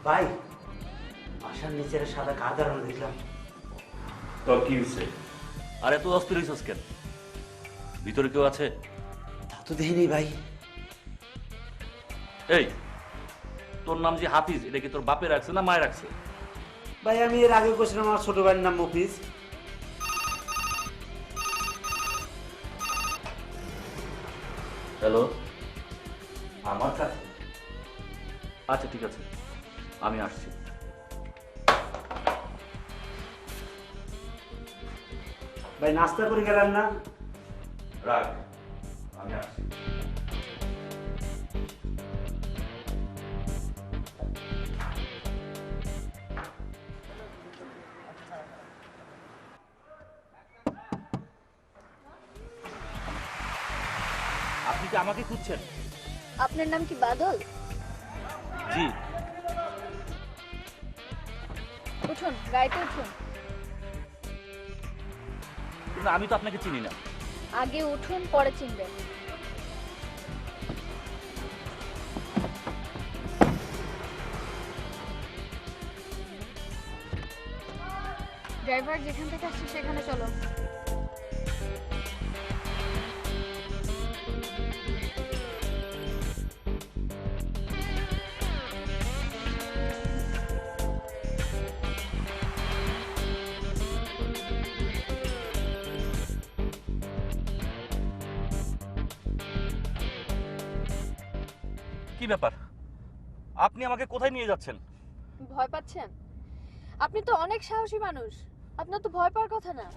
ভাই বাসার নিচের সাদা কার দাঁড়ানো দেখলাম। তোর কি হয়েছে? আরে তুই অস্থির হয়েছিস কেন? ভিতরে কেউ আছে? তা তো দেখিনি ভাই। এই তোর নাম যে হাফিজ, এটা কি তোর বাপে রাখছে না মায়ের রাখছে? ভাই আমি এর আগে বলছিলাম আমার ছোট ভাইয়ের নাম মফিজ। হ্যালো, আমার কাছে আচ্ছা ঠিক আছে, আমি আসছি। ভাই নাস্তা করে গেলেন না? রাখ, আমি আসছি। আপনি কি আমাকে খুঁজছেন? আপনার নাম কি বাদল? জি। উঠুন, গাড়িতে উঠুন। কিন্তু আমি তো আপনাকে চিনি না। আগে উঠুন, পরে চিনবেন। ড্রাইভার যেখান থেকে আসছে সেখানে চলো। কি ব্যাপার, আপনি আমাকে কোথায় নিয়ে যাচ্ছেন? ভয় পাচ্ছেন? আপনি তো অনেক সাহসী মানুষ, আপনার তো ভয় পাওয়ার কথা না।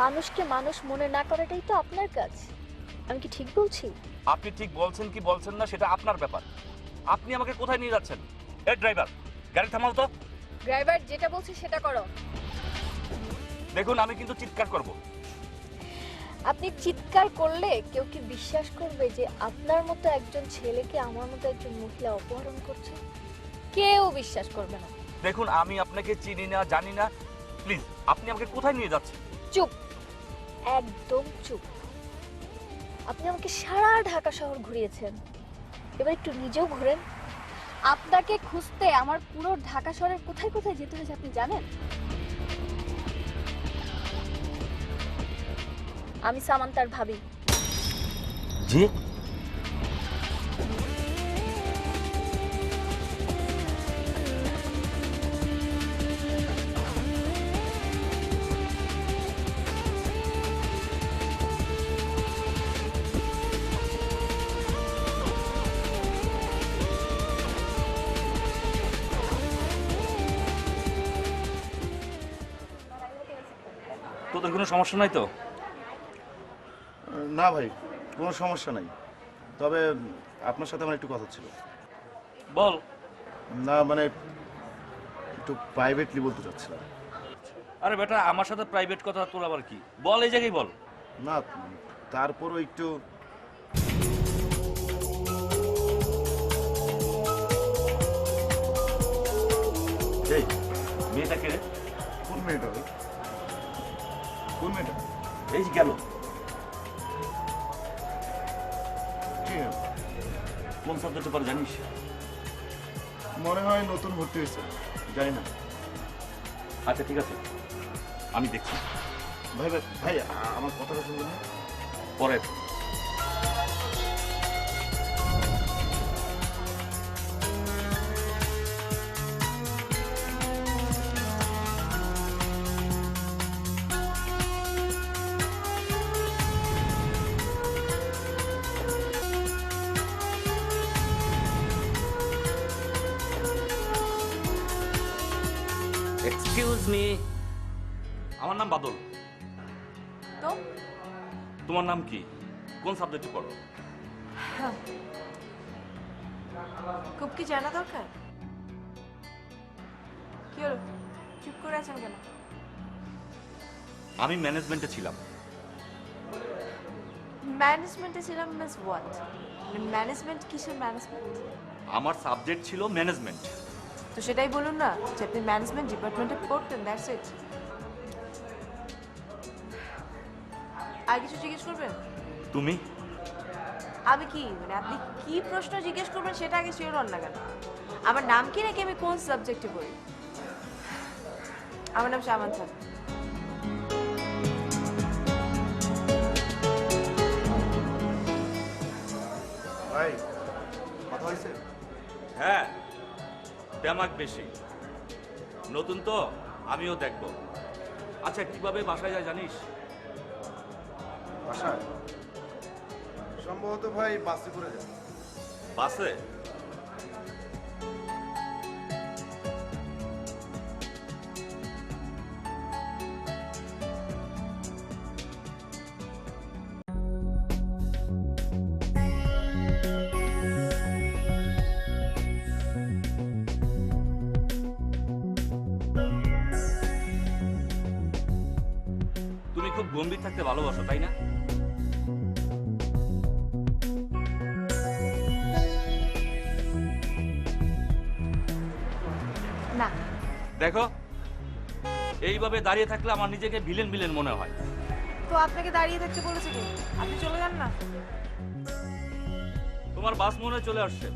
মানুষকে মানুষ মনে না করাটাই তো আপনার কাজ। আমি কি ঠিক বলছি? আপনি ঠিক বলছেন কি বলছেন না সেটা আপনার ব্যাপার। আপনি আমাকে কোথায় নিয়ে যাচ্ছেন? এই ড্রাইভার, গাড়ি থামাও তো। ড্রাইভার যেটা বলছে সেটা করো। দেখুন, আমি কিন্তু চিৎকার করব। আপনি চিৎকার করলে কেউ কি বিশ্বাস করবে যে আপনার মতো একজন ছেলেকে আমার মতো একজন মহিলা অপহরণ করছে? কেউ বিশ্বাস করবে না। দেখুন, আমি আপনাকে চিনি না, জানি না, প্লিজ আপনি আমাকে কোথায় নিয়ে যাচ্ছেন? চুপ, একদম চুপ। আপনি আমাকে সারা ঢাকা শহর ঘুরিয়েছেন, এবার একটু নিজেও ঘুরেন। আপনাকে খুঁজতে আমার পুরো ঢাকা শহরের কোথায় কোথায় যেতে হয়েছে আপনি জানেন? আমি সামান্তার ভাবি। জি? তোদের কোনো সমস্যা নাই তো? না ভাই, কোনো সমস্যা নাই, তবে আপনার সাথে আমার একটু কথা ছিল। বল। না মানে একটু প্রাইভেটলি বলতে চাচ্ছিলাম। আরে বেটা, আমার সাথে প্রাইভেট কথা তোর আবার কি? বল, এই জায়গায় বল। না তারপরও একটু। এই মেয়েটা কে রে? কোন মেয়েটা ভাই? কোন মেয়েটা? এই যে গেল। কি কোন সাবজেক্টে পড়ে জানিস? মনে হয় নতুন ভর্তি হয়েছে, জানি না। আচ্ছা ঠিক আছে, আমি দেখছি। ভাই ভাই ভাই আমার কথাটা শুনবেন না? পরে। এক্সকিউজ মি, আমার নাম বাদল। তো তোমার নাম কি? কোন সাবজেক্টে পড়ো? খুব কি জানা দরকার? কি হলো, চুপ করে আছেন কেন? আমি ম্যানেজমেন্টে ছিলাম। ম্যানেজমেন্টে ছিলাম মিস হোয়াট? ম্যানেজমেন্ট কিসের ম্যানেজমেন্ট? আমার সাবজেক্ট ছিল ম্যানেজমেন্ট। তো সেটাই বলুন না যে আপনি ম্যানেজমেন্ট ডিপার্টমেন্টে পড়তেন, দ্যাটস ইট। আর কিছু জিজ্ঞেস করবেন? তুমি? আমি কি মানে আপনি কি প্রশ্ন জিজ্ঞেস করবেন সেটা আগে শিওর হন না কেন? আমার নাম কি নাকি আমি কোন সাবজেক্টে পড়ি? আমার নাম সামান্থা। ভাই কথা হয়েছে? হ্যাঁ, ব্যামাক বেশি। নতুন তো, আমিও দেখব। আচ্ছা, কিভাবে বাসায় যায় জানিস? বাসায় সম্ভবত ভাই বাসে করে যান। বাসে? তুমি খুব গম্ভীর থাকতে ভালোবাসো, তাই না? না, দেখো, এইভাবে দাঁড়িয়ে থাকলে আমার নিজেকে ভিলেন ভিলেন মনে হয়। তো আপনাকে দাঁড়িয়ে থাকতে বলেছে কি? আপনি চলে যান না। তোমার বাস মনে হয় চলে আসছে,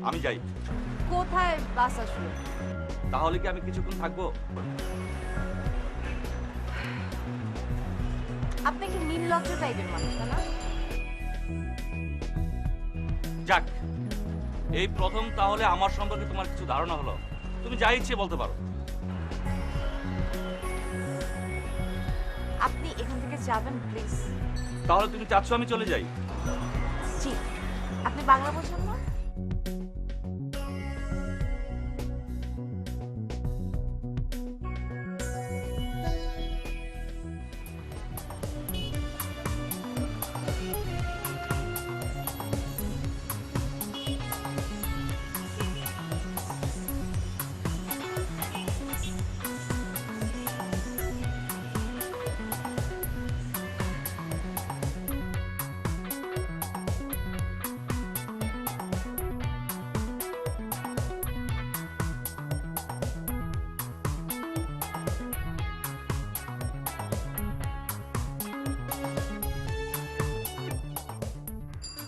আমি যাই। কোথায় বাস আসলো? তাহলে কি আমি কিছুক্ষণ থাকবো? আপনি কি নির্লজ্জ টাইপের মানুষ, তাই না? যাক, এই প্রথম তাহলে আমার সম্পর্কে তোমার কিছু ধারণা হলো। তুমি যা ইচ্ছে বলতে পারো। আপনি এখান থেকে যাবেন প্লিজ। তাহলে তুমি চাচ্ছ আমি চলে যাই? জি। আপনি বাংলা বোঝেন না?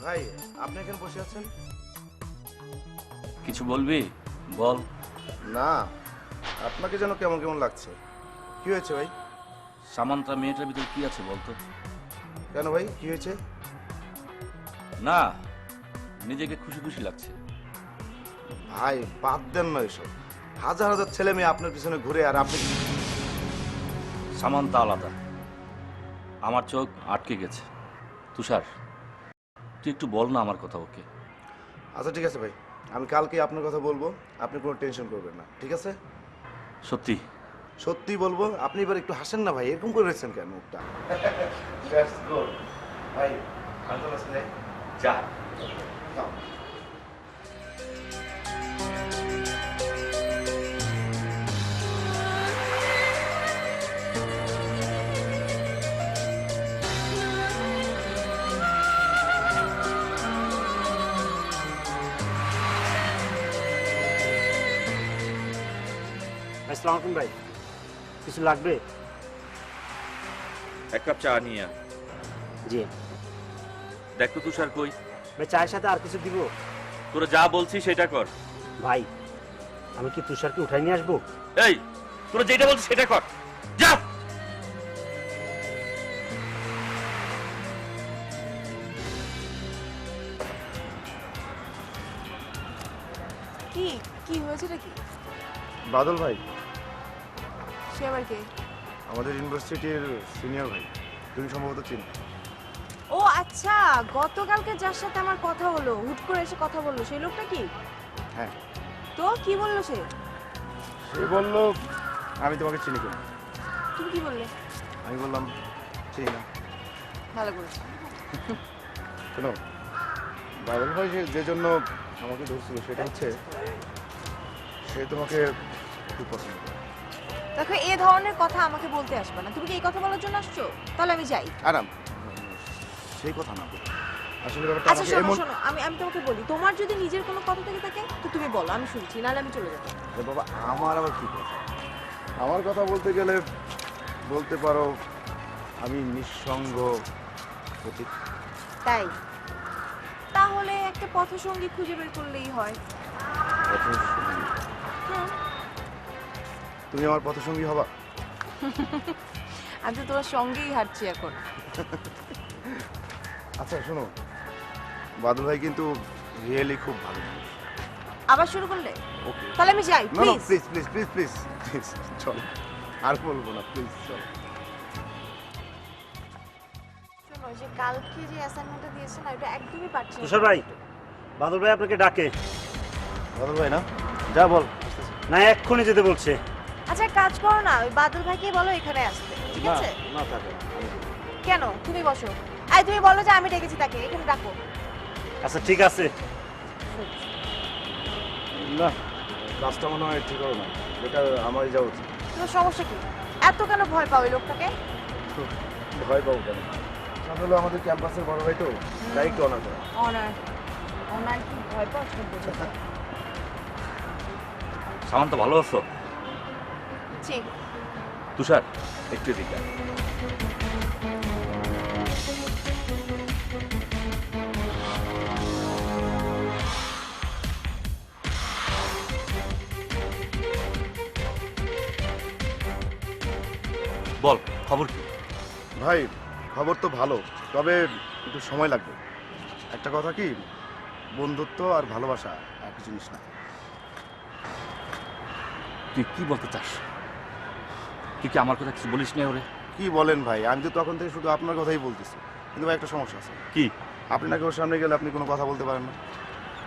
ভাই আপনি এখানে বসে আছেন? কিছু বলবি? বল। না, আপনাকে যেন কেমন কেমন লাগছে। কি হয়েছে ভাই? সামান্তা মেয়েটার ভিতরে কি আছে বলতো? কেন ভাই, কি হয়েছে? না, নিজেকে খুশি খুশি লাগছে। ভাই বাদ দেন না এসব। হাজার হাজার ছেলে মেয়ে আপনার পিছনে ঘুরে আর আপনি। সামান্তা আলাদা, আমার চোখ আটকে গেছে। তুষার, তুই একটু বল না আমার কথা ওকে। আচ্ছা ঠিক আছে ভাই, আমি কালকে আপনার কথা বলবো, আপনি কোনো টেনশন করবেন না, ঠিক আছে? সত্যি? সত্যি বলবো। আপনি এবার একটু হাসেন না ভাই, এরকম করে রেখেছেন কেন মুখটা? ভাই যা। আসসালামু আলাইকুম ভাই, কিছু লাগবে? এক কাপ চা নিয়ে আয়। জি দেখ তো তুষার কই। ভাই, চায়ের সাথে আর কিছু দিব? তোরা যা বলছিস সেটা কর। ভাই আমি কি তুষারকে উঠাই নিয়ে আসবো? এই, তোরা যেটা বলছিস সেটা কর, যা। কি কি হয়েছে নাকি? বাদল ভাই সে আবার কে? আমাদের ইউনিভার্সিটির সিনিয়র ভাই, তুমি সম্ভবত চিনো। ও আচ্ছা, গতকালকে যার সাথে আমার কথা হলো, হুট করে এসে কথা বললো, সেই লোকটা কি? হ্যাঁ, তো কি বললো সে? সে বললো আমি তোমাকে চিনি কেন। তুমি কি বললে? আমি বললাম চিনি না। ভালো করেছো। শোনো, বাদল ভাই যে জন্য আমাকে ধরছিল সেটা হচ্ছে সে তোমাকে খুব পছন্দ করে। দেখো, এ ধরনের কথা আমাকে বলতে আসবে না। তুমি কি এই কথা বলার জন্য আসছো? তাহলে আমি যাই। আরাম, সেই কথা না বলে আসলে ব্যাপারটা আচ্ছা আমাকে শোনো এমন। শোনো, আমি তোমাকে বলি, তোমার যদি নিজের কোনো কথা থেকে থাকে তো তুমি বলো, আমি শুনছি, নাহলে আমি চলে যাবো। আরে বাবা, আমার আবার কি কথা? আমার কথা বলতে গেলে বলতে পারো আমি নিঃসঙ্গ পথিক। তাই? তাহলে একটা পথসঙ্গী খুঁজে বের করলেই হয়। হুম, তুমি আমার পথসঙ্গী হবা? আমি তো তোমার সঙ্গেই হাঁটছি এখন। আচ্ছা শোনো, বাদল ভাই কিন্তু রিয়েলি খুব ভালো মানুষ। আবার শুরু করলে? ওকে, তাহলে আমি যাই, না না please. Please please please please please চলো, আর বলবো না, প্লিজ চলো। শোনো, যে কালকে যে অ্যাসাইনমেন্টটা দিয়েছেন না, এটা একদমই পারছি না। তুষার ভাই, বাদল ভাই আপনাকে ডাকে। বাদল ভাই না, যা বল। না, এক্ষুনি যেতে বলছে। আচ্ছা এক কাজ করো না, ওই বাদল ভাইকে বলো এখানে আসতে, ঠিক না আছে? না থাকে। কেন? তুমি বসো। তুমি বলো যে আমি ডেকেছি তাকে, এখানে ডাকো। আচ্ছা ঠিক আছে। না, কাজটা মনে হয় ঠিক হবে না, এটা আমারই যাওয়া উচিত। তোমার সমস্যা কি? এত কেন ভয় পাও ওই লোকটাকে? ভয় পাবো কেন? আসলে আমাদের ক্যাম্পাসের বড় ভাই তো, তাই একটু অনার করে। অনার অনার কি ভয় পাও সেটা বোঝো না। সামান্ত ভালো আছো? ঠিক। তুষার একটু এদিকে আয়। বল খবর কি? ভাই খবর তো ভালো, তবে একটু সময় লাগবে। একটা কথা কি, বন্ধুত্ব আর ভালোবাসা একই জিনিস না। তুই কি বলতে চাস? তুই কি আমার কথা কিছু বলিস না ওরে? কি বলেন ভাই, আমি তো তখন থেকে শুধু আপনার কথাই বলতেছি, কিন্তু ভাই একটা সমস্যা আছে। কি? আপনি নাকি ওর সামনে গেলে আপনি কোনো কথা বলতে পারেন না।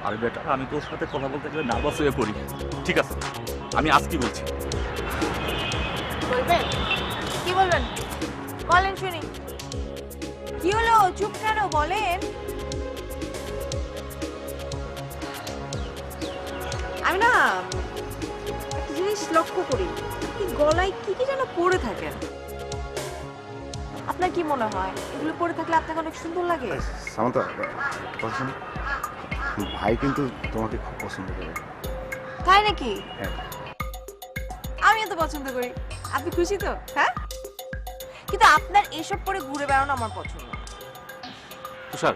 আরে বেটা, আমি তোর সাথে কথা বলতে গেলে নার্ভাস হয়ে পড়ি। ঠিক আছে, আমি আজ কি বলছি। বলবেন? কি বলবেন? বলেন শুনি। কি হলো? চুপ কেন? বলেন। আমি না একটা জিনিস লক্ষ্য করি, আপনি গলায় কি কি যেন পরে থাকেন। আপনার কি মনে হয় এগুলো পরে থাকলে আপনাকে অনেক সুন্দর লাগে? সামন্তা, কথা শোনো। ভাই কিন্তু তোমাকে খুব পছন্দ করে। তাই নাকি? হ্যাঁ। আমিও তো পছন্দ করি। আপনি খুশি তো? হ্যাঁ, কিন্তু আপনার এসব পরে ঘুরে বেড়ানো আমার পছন্দ না। তুষার,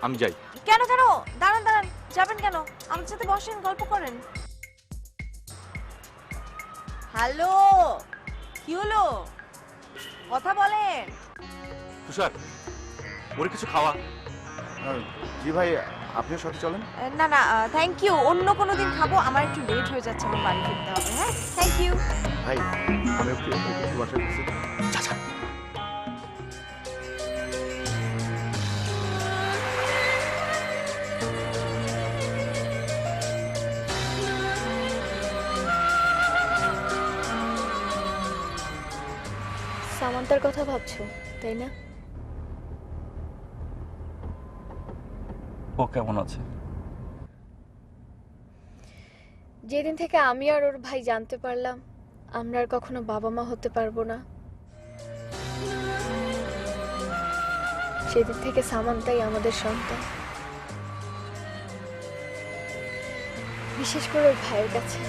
আমি যাই। কেন কেন? দাঁড়ান দাঁড়ান, যাবেন কেন? আমার সাথে বসেন, গল্প করেন। হ্যালো, কি হলো? কথা বলেন। তুষার, ওর কিছু খাওয়া। জি ভাই, আপনিও সাথে চলেন। না না, থ্যাংক ইউ, অন্য কোনো দিন খাবো, আমার একটু লেট হয়ে যাচ্ছে, আমার বাড়ি ফিরতে হবে। হ্যাঁ, থ্যাংক ইউ। ভাই আমি একটু বাসায় ঢুকছি। আচ্ছা সামান্তার কথা ভাবছো তাই না? ও কেমন আছে? যেদিন থেকে আমি আর ওর ভাই জানতে পারলাম আমরা আর কখনো বাবা মা হতে পারবো না, সেদিন থেকে সামান্তাই আমাদের সন্তান, বিশেষ করে ওর ভাইয়ের কাছে।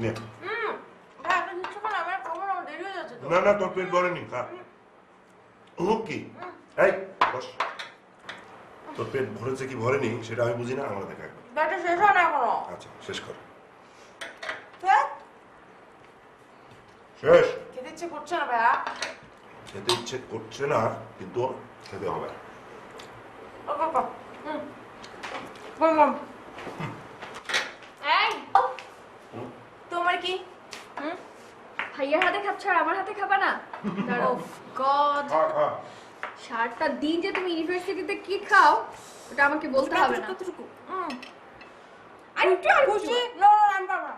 নে। না না, তোর পেট ভরেনি, খা। কি এই বস। তোর পেট ভরেছে কি ভরেনি সেটা আমি বুঝি না, আমরা দেখা একবার। শেষ হয় না এখনো। আচ্ছা শেষ কর। শেষ। খেতে ইচ্ছে করছে না ভাইয়া। খেতে ইচ্ছে করছে না, কিন্তু খেতে হবে। তোমার কি? ভাইয়ার হাতে খাচ্ছ আর আমার হাতে খাবা না? গড, খা খা। সারাটা দিন যে তুমি ইউনিভার্সিটিতে কি খাও ওটা আমাকে বলতে হবে না। কতটুকু? আরেকটু খুশি? না না, আমি পারবো না।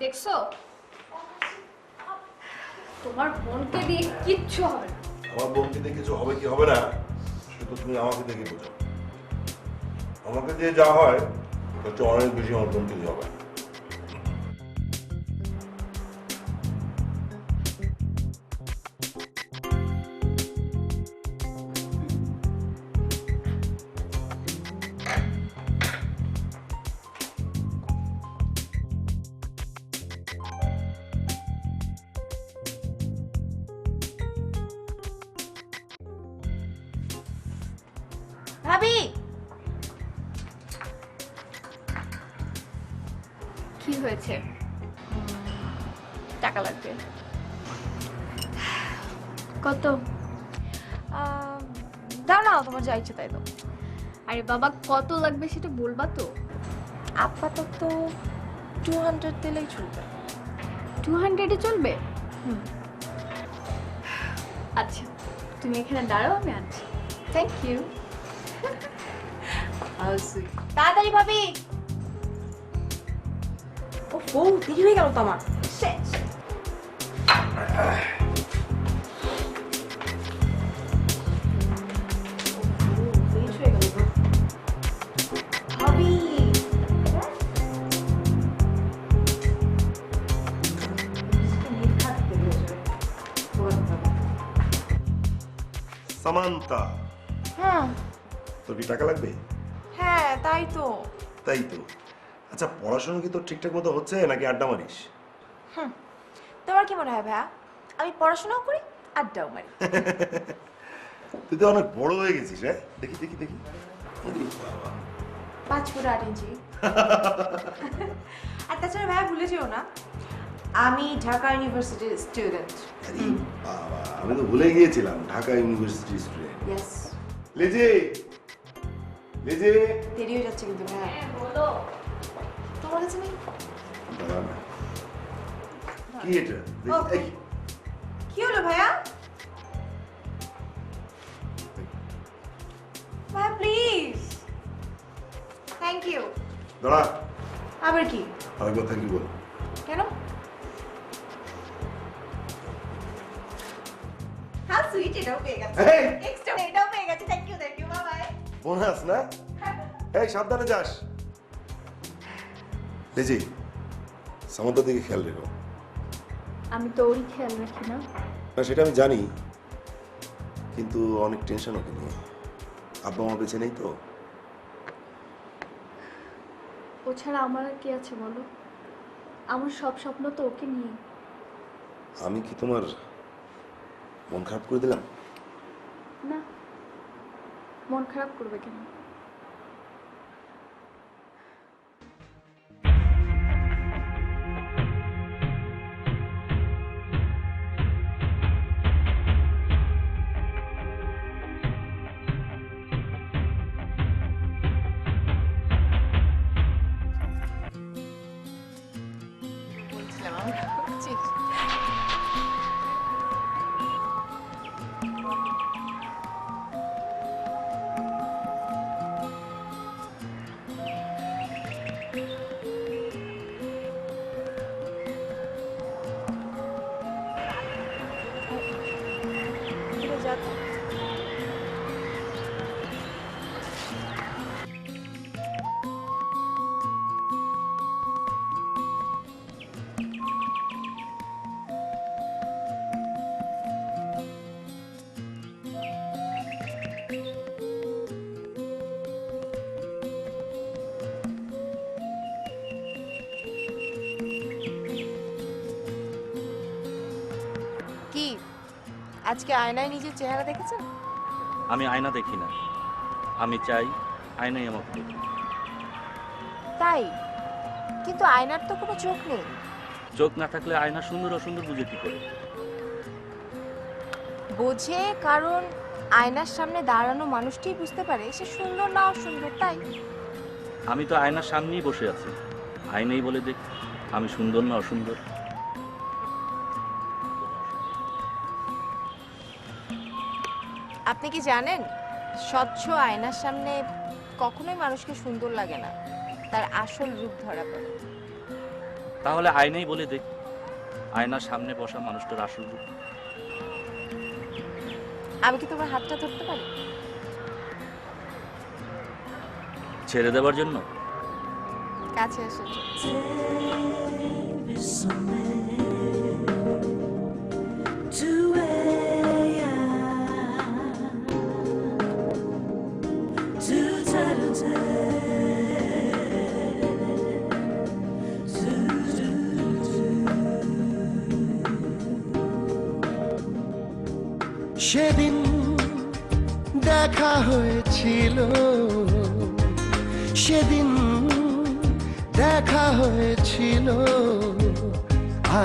দেখছো, তোমার বোনকে দিয়ে কিচ্ছু হবে না। আমার বোনকে দিয়ে কিছু হবে কি হবে না সেটা তুমি আমাকে দেখে বোঝো। আমাকে দিয়ে যা হয় তার চেয়ে অনেক বেশি আমার বোনকে দিয়ে হবে। ভাবি কি হয়েছে? টাকা লাগবে। কত? দাও না, তোমার যা ইচ্ছে তাই দাও। আরে বাবা, কত লাগবে সেটা বলবা তো। আপাতত 200 দিলেই চলবে। 200-এ চলবে? হুম। আচ্ছা, তুমি এখানে দাঁড়াও, আমি আনছি। Thank you. তাড়াতাড়ি ভাবি। ও দেরি হয়ে গেল তো আমার। সামান্তা, হ্যাঁ তোর কি টাকা লাগবে? হ্যাঁ তাই তো। তাই তো। আচ্ছা, পড়াশোনা কি তোর ঠিকঠাক মতো হচ্ছে নাকি আড্ডা মারিস? তোমার কি মনে হয় ভাইয়া, আমি পড়াশোনাও করি আড্ডাও মারি? তুই তো অনেক বড় হয়ে গেছিস। হ্যাঁ, দেখি দেখি দেখি। 5 ফুট 8 ইঞ্চি। আর তাছাড়া ভাইয়া ভুলে যেও না, আমি ঢাকা ইউনিভার্সিটির স্টুডেন্ট। আরে বাবা, আমি তো ভুলে গিয়েছিলাম, ঢাকা ইউনিভার্সিটি স্টুডেন্ট। ইয়েস। লেজে লেজে। দেরি হয়ে যাচ্ছে কিন্তু ভাইয়া। বলো। তোমার কাছে নেই? দাঁড়া না। কি এটা? ও। দেখি, এই, কি হলো ভাইয়া? ভাইয়া প্লিজ। Thank you. দাঁড়া, আবার কি? আরেকবার থ্যাংক ইউ বল। কেন? হ্যাঁ সুইট, এটাও পেয়ে গেছে। এই! এক্সট্রা এটাও পেয়ে গেছে। Thank you bye bye. Bonus না? এই সাবধানে যাস। লেজি, সামান্তার দিকে খেয়াল রেখো। আমি তো ওরই খেয়াল রাখি না। না, সেটা আমি জানি, কিন্তু অনেক টেনশন ওকে নিয়ে। আব্বা মা বেঁচে নেই তো। ও ছাড়া আমার আর কে আছে বলো? আমার সব স্বপ্ন তো ওকে নিয়ে। আমি কি তোমার মন খারাপ করে দিলাম? না, মন খারাপ করবে কেন? বলছিলাম আমরা করছিস। এটা যা তো। কি আজকে আয়নায় নিজের চেহারা দেখেছেন? আমি আয়না দেখি না, আমি চাই আয়নাই আমাকে দেখি। তাই? কিন্তু আয়নার তো কোনো চোখ নেই। চোখ না থাকলে আয়না সুন্দর অসুন্দর বুঝে কি করে? বোঝে, কারণ আয়নার সামনে দাঁড়ানো মানুষটি বুঝতে পারে সে সুন্দর না অসুন্দর। তাই আমি তো আয়নার সামনেই বসে আছি, আয়নাই বলে দেখ আমি সুন্দর না অসুন্দর। আপনি কি জানেন, স্বচ্ছ আয়নার সামনে কখনোই মানুষকে সুন্দর লাগে না, তার আসল রূপ ধরা পড়ে। তাহলে আয়নাই বলে দেখ আয়নার সামনে বসা মানুষটার আসল রূপ। আমি কি তোমার হাতটা ধরতে পারি? ছেড়ে দেওয়ার জন্য? কাছে আসার জন্য। সেদিন দেখা হয়েছিল সেদিন, দেখা হয়েছিল।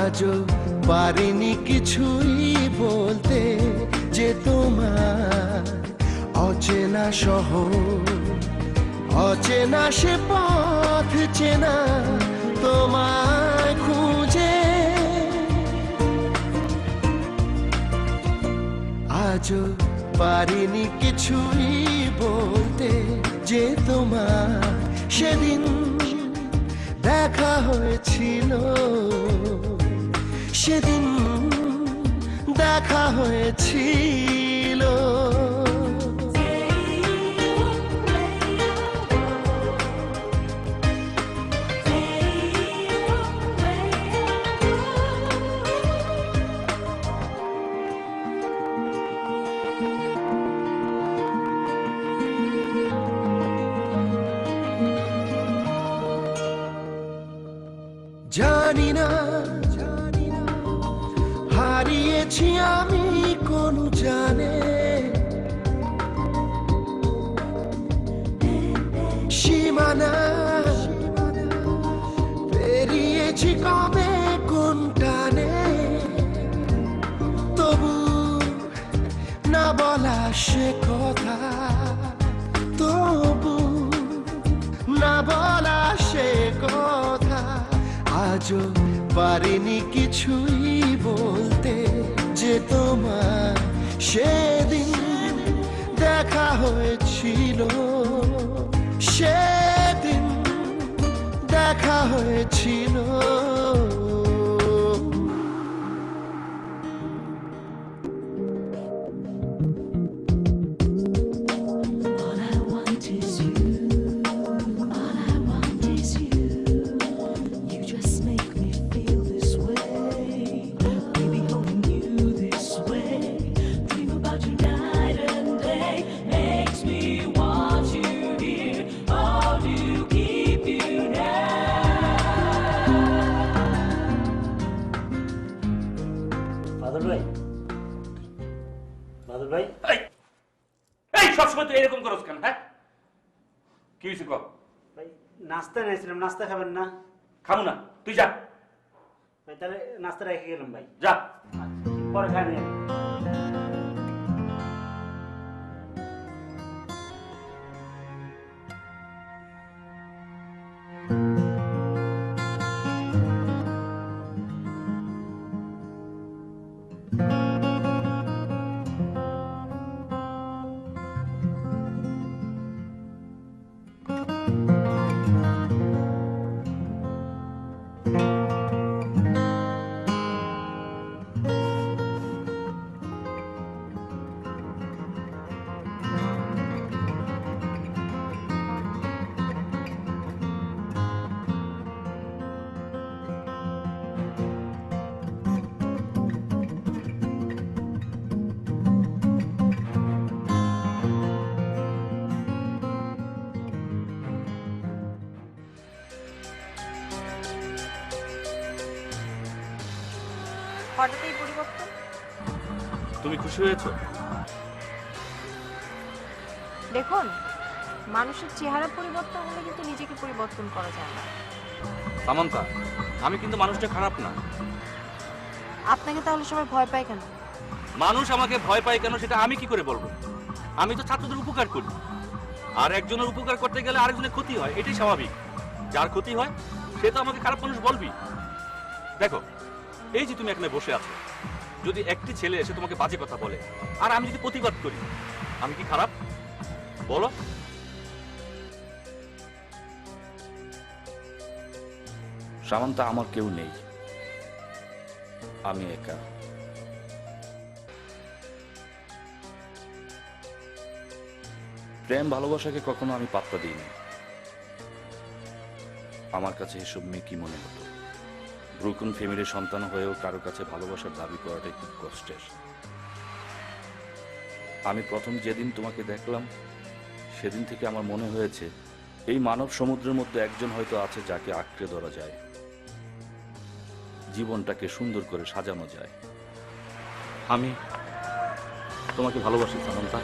আজও পারিনি কিছুই বলতে, যে তোমার অচেনা শহর, অচেনা সে পথ চেনা তোমায় খুঁজে। আজও পারিনি কিছুই বলতে, যে তোমার সেদিন দেখা হয়েছিল, সেদিন দেখা হয়েছিল। জানি না হারিয়েছি আমি কোন জানে, সীমানা পেরিয়েছি কবে কোন টানে। তবু না বলা সে কথা, তবু না বলা সে কথা। আজও পারিনি কিছুই বলতে, যে তোমার সেদিন দেখা হয়েছিল, সেদিন দেখা হয়েছিল। বাদল ভাই, বাদল ভাই, এই সবসময় তুই এরকম করস কেন? হ্যাঁ, কি হয়েছে কর? ভাই নাস্তা নিয়েছিলাম, নাস্তা খাবেন না? খাবো না, তুই যা। ভাই তাহলে নাস্তা রেখে গেলাম ভাই। যা। পরে খাই। হঠাৎ এই পরিবর্তন? তুমি খুশি হয়েছো? দেখুন, মানুষের চেহারা পরিবর্তন হলে কিন্তু নিজেকে পরিবর্তন করা যায় না। সামান্তা, আমি কিন্তু মানুষটা খারাপ না। আপনাকে তাহলে সবাই ভয় পায় কেন? মানুষ আমাকে ভয় পায় কেন সেটা আমি কি করে বলবো? আমি তো ছাত্রদের উপকার করি, আর একজনের উপকার করতে গেলে আরেকজনের ক্ষতি হয়, এটাই স্বাভাবিক। যার ক্ষতি হয় সে তো আমাকে খারাপ মানুষ বলবি। দেখো, এই যে তুমি এখানে বসে আছো, যদি একটি ছেলে এসে তোমাকে বাজে কথা বলে আর আমি যদি প্রতিবাদ করি, আমি কি খারাপ? বলো। সামান্তা, আমার কেউ নেই, আমি একা। প্রেম ভালোবাসাকে কখনো আমি পাত্তা দিইনি। আমার কাছে এসব মেয়ে কি মনে হতো? ব্রুকুন ফ্যামিলির সন্তান হয়েও কারো কাছে ভালোবাসার দাবি করাটাই খুব কষ্টের। আমি প্রথম যেদিন তোমাকে দেখলাম সেদিন থেকে আমার মনে হয়েছে এই মানব সমুদ্রের মধ্যে একজন হয়তো আছে যাকে আঁকড়ে ধরা যায়, জীবনটাকে সুন্দর করে সাজানো যায়। আমি তোমাকে ভালোবাসি সামান্তা।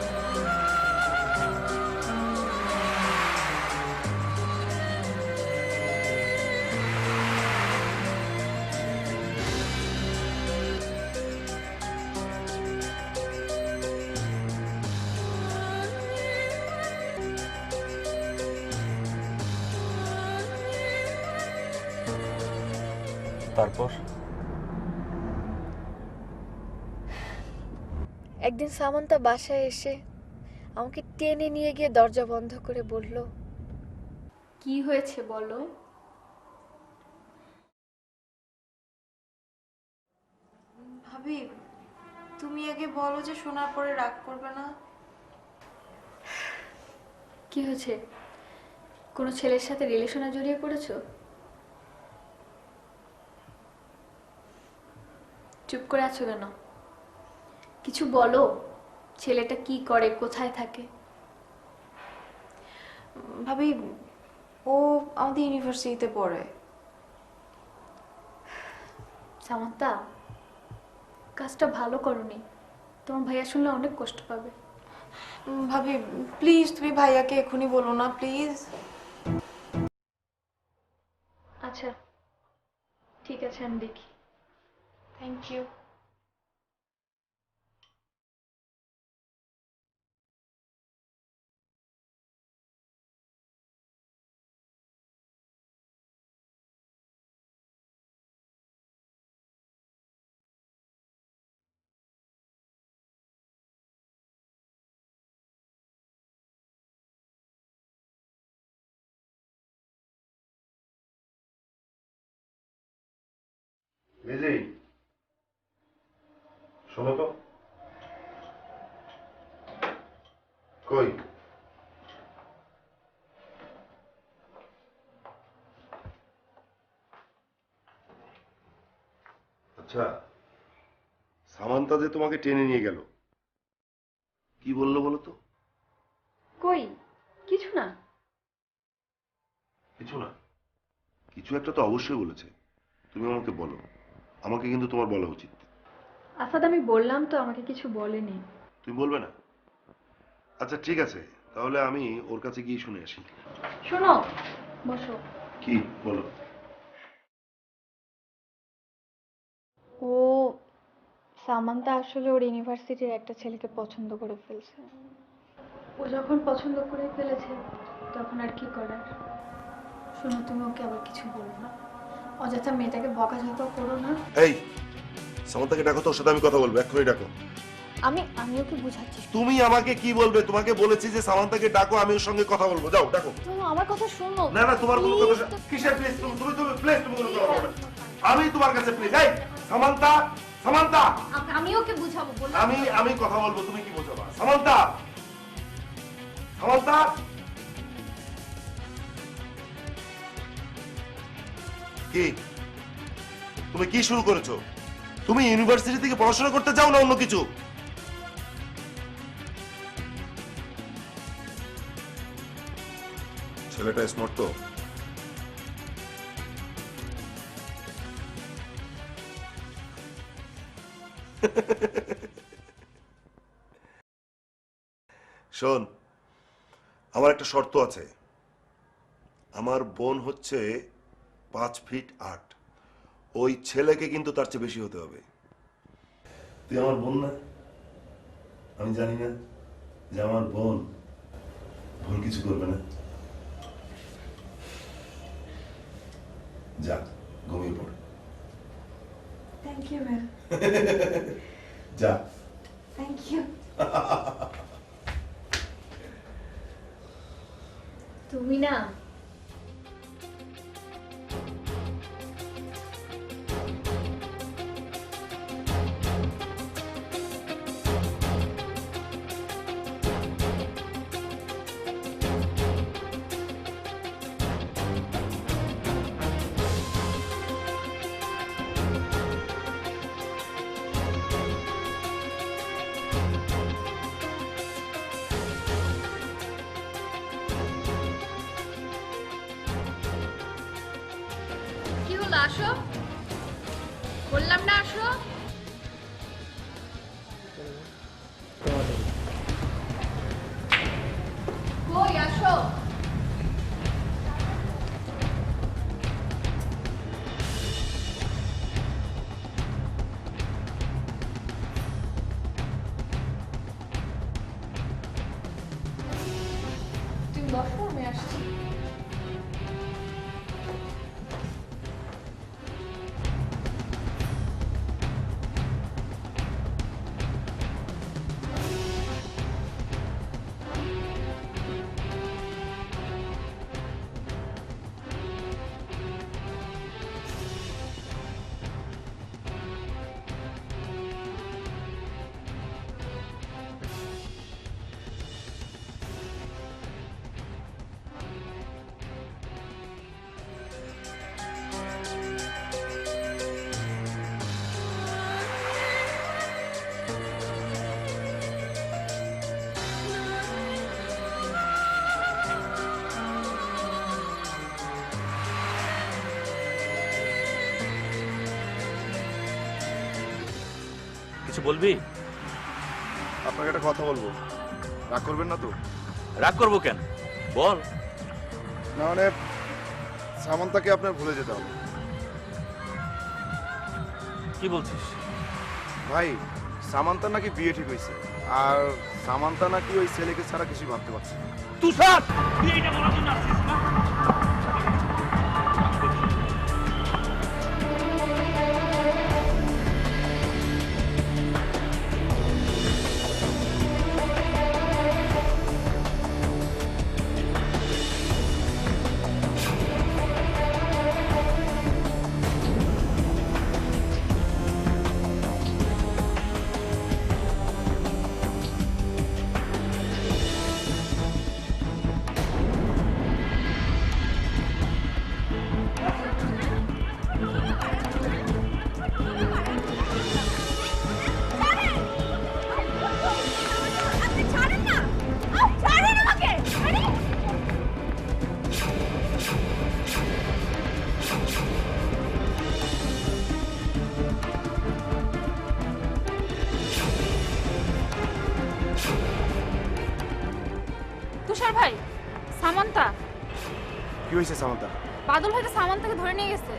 তারপর? একদিন সামান্তা বাসায় এসে আমাকে টেনে নিয়ে গিয়ে দরজা বন্ধ করে বলল, কি হয়েছে বলো? ভাবি, তুমি আগে বলো যে শোনার পরে রাগ করবে না। কি হয়েছে? কোনো ছেলের সাথে রিলেশনে জড়িয়ে পড়েছো? চুপ করে আছো কেন? কিছু বলো। ছেলেটা কি করে, কোথায় থাকে? ভাবি, ও আমাদের ইউনিভার্সিটিতে পড়ে। সামান্তা, কাজটা ভালো করনি। তোমার ভাইয়া শুনলে অনেক কষ্ট পাবে। ভাবি প্লিজ, তুমি ভাইয়াকে এখনই বলো না প্লিজ। আচ্ছা ঠিক আছে, আমি দেখি। Thank you. রিজি, শোনো তো। কই? আচ্ছা, সামান্তা যে তোমাকে টেনে নিয়ে গেল, কি বললো বলো তো? কই? কিছু না। কিছু না? কিছু একটা তো অবশ্যই বলেছে। তুমি আমাকে বলো, আমাকে কিন্তু তোমার বলা উচিত। আসাদ, আমি বললাম তো আমাকে কিছু বলেনি। তুমি বলবে না? আচ্ছা ঠিক আছে, তাহলে আমি ওর কাছে গিয়ে শুনে আসি। শোনো, বসো। কি বলো? ও সামান্তা আসলে ওর ইউনিভার্সিটির একটা ছেলেকে পছন্দ করে ফেলছে। ও যখন পছন্দ করে ফেলেছে তখন আর কি করার। শোনো, তুমি ওকে আবার কিছু বলো না। অযথা মেয়েটাকে বকাঝকা করো না। এই, সামান্তাকে ডাকো তো, ওর সাথে আমি কথা বলবো, এক্ষুনি ডাকো। আমি ওকে বুঝাচ্ছি। তুমি আমাকে কি বলবে? তোমাকে বলেছি যে সামান্তাকে ডাকো, আমি ওর সঙ্গে কথা বলবো। যাও ডাকো। শোনো, আমার কথা শোনো। না না, তোমার কোনো Please, কথা কিসের প্লিজ? তুমি প্লিজ, তুমি কোনো কথা বলবে না। আমি তোমার কাছে প্লিজ। এই সামান্তা, সামান্তা, আমি ওকে বুঝাবো বলো। আমি কথা বলবো, তুমি কি বোঝাবা? সামান্তা, সামান্তা। কি তুমি কি শুরু করেছো? তুমি ইউনিভার্সিটি থেকে পড়াশোনা করতে যাও না অন্য কিছু? ছেলেটা স্মার্ট তো। শোন, আমার একটা শর্ত আছে। আমার বোন হচ্ছে 5 ফিট 8। ওই ছেলেকে কিন্তু তার চেয়ে বেশি হতে হবে। তুই আমার বোন না? আমি জানি না যে আমার বোন ভুল কিছু করবে না? যা ঘুমিয়ে পড়। Thank you ma'am. যা। Thank you. তুমি না কি হলো? আসো, বললাম না আসো। কই আসো? তুমি বসো, আমি আসছি। কিছু বলবি? আপনাকে একটা কথা বলবো, রাগ করবেন না তো? রাগ করবো কেন, বল। না মানে সামান্তাকে আপনার ভুলে যেতে হবে। কি বলছিস? ভাই সামান্তা নাকি বিয়ে ঠিক হয়েছে, আর সামান্তা নাকি ওই ছেলেকে ছাড়া কিছু ভাবতে পারছে না। তুষার, তুই এইটা বলার জন্য আসছিস না? আপনি ছাড়েন না, ছাড়েন আমাকে। তুষার ভাই, সামান্তা, কি হয়েছে সামান্তা? বাদল হয়তো সামান্তাকে ধরে নিয়ে গেছে।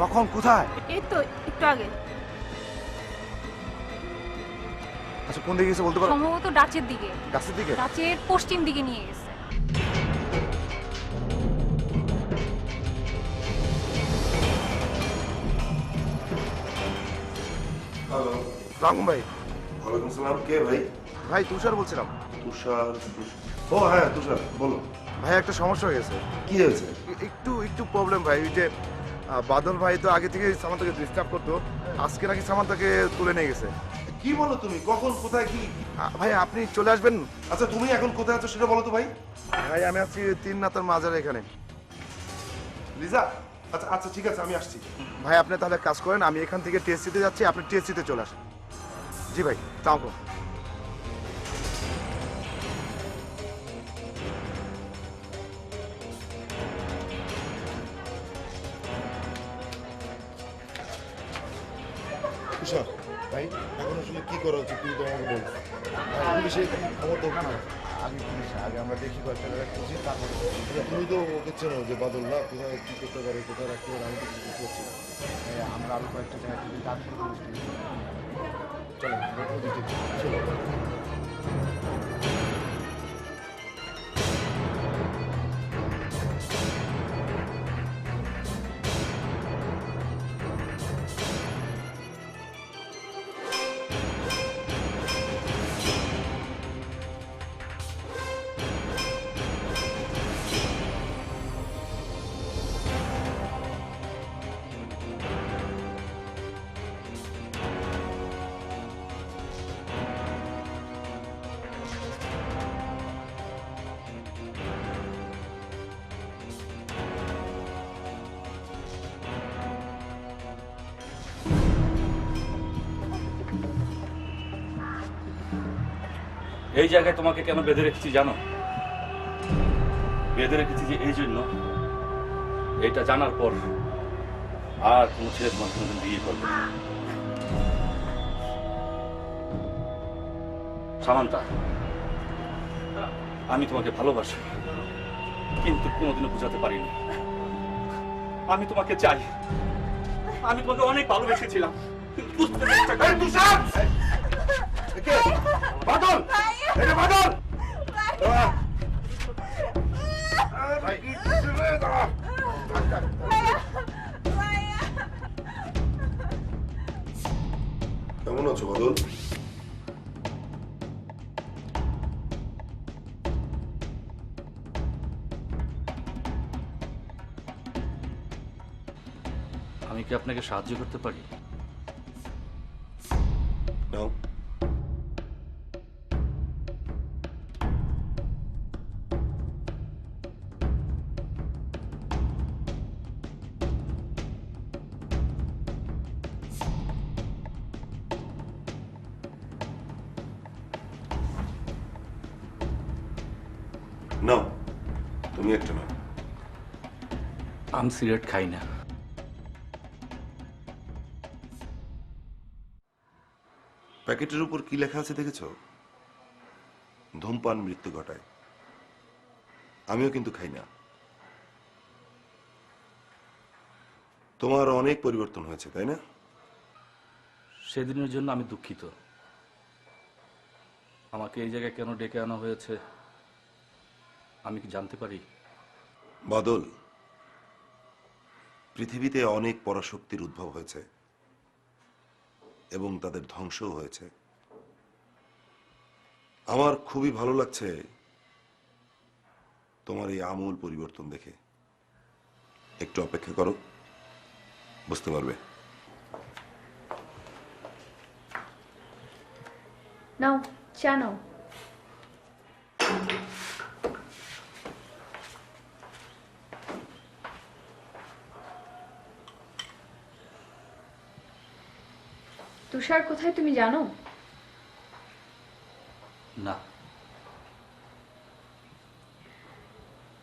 কখন, কোথায়? এই তো একটু আগে, আচ্ছা কোন দিকে গেছে বলতে পারো? সম্ভবত ডাচের দিকে, গাছের দিকে? ডাচের পশ্চিম দিকে নিয়ে গেছে। হ্যালো, রাঙ্গুম ভাই। ওয়ালাইকুম সালাম। কে ভাই? ভাই তুষার বলছিলাম। তুষার? ও হ্যাঁ তুষার, বলো। ভাই একটা সমস্যা হয়ে গেছে। কি হয়েছে? একটু একটু প্রবলেম ভাই। ওই যে বাদল ভাই তো আগে থেকে সামান্তাকে ডিস্টার্ব করতো, আজকে নাকি সামান্তাকে তুলে নিয়ে গেছে। কি বলো তুমি? কখন, কোথায়, কি? ভাই আপনি চলে আসবেন? আচ্ছা তুমি এখন কোথায় আছো সেটা বলো তো ভাই। ভাই আমি আছি তিন নাতার মাজার এখানে। লিজা, আচ্ছা আচ্ছা ঠিক আছে, আমি আসছি। ভাই আপনি তাহলে কাজ করেন, আমি এখান থেকে টিএসসিতে যাচ্ছি, আপনি টিএসসিতে চলে আসেন। জি ভাই, তাও তুষার ভাই, এখন আসলে কি করা উচিত তুই তো আমাকে বল। পুলিশে খবর দেবো না? আগে আমরা দেখি কয়েকটা জায়গায় খুঁজি, তারপরে তুমি তো ওকে চেনো যে বাদল না, কোথায় কি করতে পারে, কোথায় রাখতে পারে, আমি তো কিছু বুঝতে পারছি না। আমরা আরো কয়েকটা জায়গায় খুঁজি, তারপরে চলো ওদিকে চলো। এই জায়গায় তোমাকে কেন বেঁধে রেখেছি জানো? বেঁধে রেখেছি যে এই জন্য, এটা জানার পর আর কোনো ছেলে তোমার কোনোদিন বিয়ে করবে না। সামান্তা, আমি তোমাকে ভালোবাসি, কিন্তু কোনোদিনও বোঝাতে পারিনি। আমি তোমাকে চাই, আমি তোমাকে অনেক ভালোবেসেছিলাম, কিন্তু বুঝতে চেষ্টা করিনি। বাদল, এটা বাদল। কেমন আছো বাদল? আমি কি আপনাকে সাহায্য করতে পারি? নাও। তুমি একটা নাও। আমি সিগারেট খাই না। প্যাকেটের উপর কি লেখা আছে দেখেছো? ধূমপান মৃত্যু ঘটায়। আমিও কিন্তু খাই না। তোমার অনেক পরিবর্তন হয়েছে, তাই না? সেদিনের জন্য আমি দুঃখিত। আমাকে এই জায়গায় কেন ডেকে আনা হয়েছে আমি কি জানতে পারি? বাদল, পৃথিবীতে অনেক পরাশক্তির উদ্ভব হয়েছে এবং তাদের ধ্বংসও হয়েছে। আমার খুবই ভালো লাগছে তোমার এই আমূল পরিবর্তন দেখে। একটু অপেক্ষা করো, বুঝতে পারবে। নাও চা নাও। তুষার কোথায় তুমি জানো? না।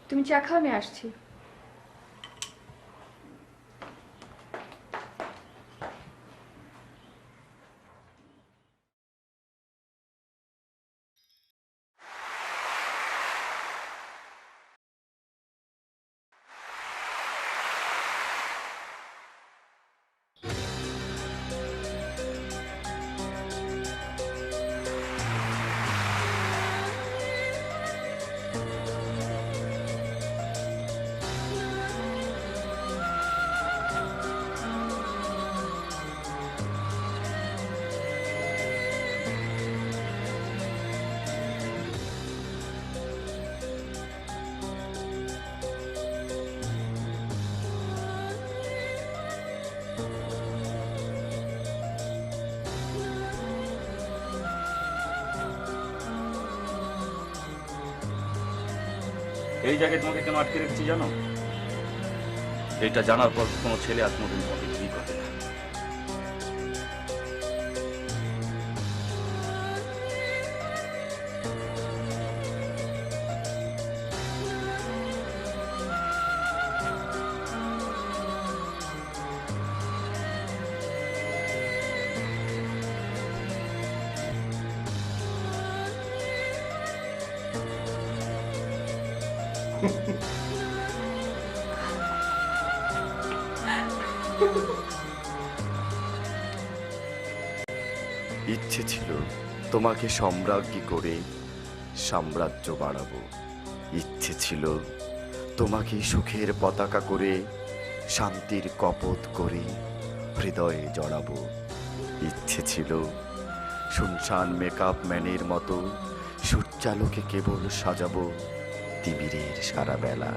তুমি চা খাও, আমি আসছি। এই জায়গায় তোমাকে কেন আটকে রেখেছি জানো? এটা জানার পর কোনো ছেলে আর কোনোদিন তোমাকে বিয়ে করবে না। ইচ্ছে ছিল তোমাকে সম্রাজ্ঞী করে সাম্রাজ্য বাড়াবো। ইচ্ছে ছিল তোমাকে সুখের পতাকা করে শান্তির কপোত করে হৃদয়ে জড়াবো। ইচ্ছে ছিল শুনশান মেকআপ ম্যানের মতো সূর্যালোকে কেবল সাজাবো তিমিরের সারা বেলা।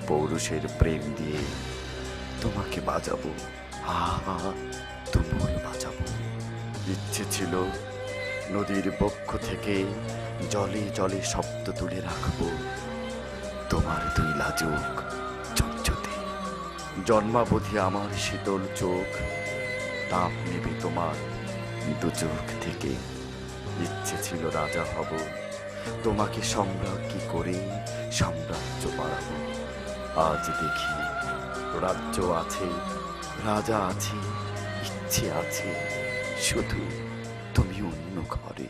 পৌরুষের প্রেম দিয়ে তোমাকে বাজাবো, আহা তুমুল বাজাবো। ইচ্ছে ছিল নদীর বক্ষ থেকে জলে জলে শব্দ তুলে রাখবো তোমার দুই লাজুক চঞ্চতে। জন্মাবধি আমার শীতল চোখ তাপ নেবে তোমার দু চোখ থেকে। ইচ্ছে ছিল রাজা হব, তোমাকে সম্রাজ্ঞী করে সাম্রাজ্য বাড়াবো। আজ দেখি রাজ্য আছে, রাজা আছে, ইচ্ছে আছে, শুধু তুমি অন্য ঘরে।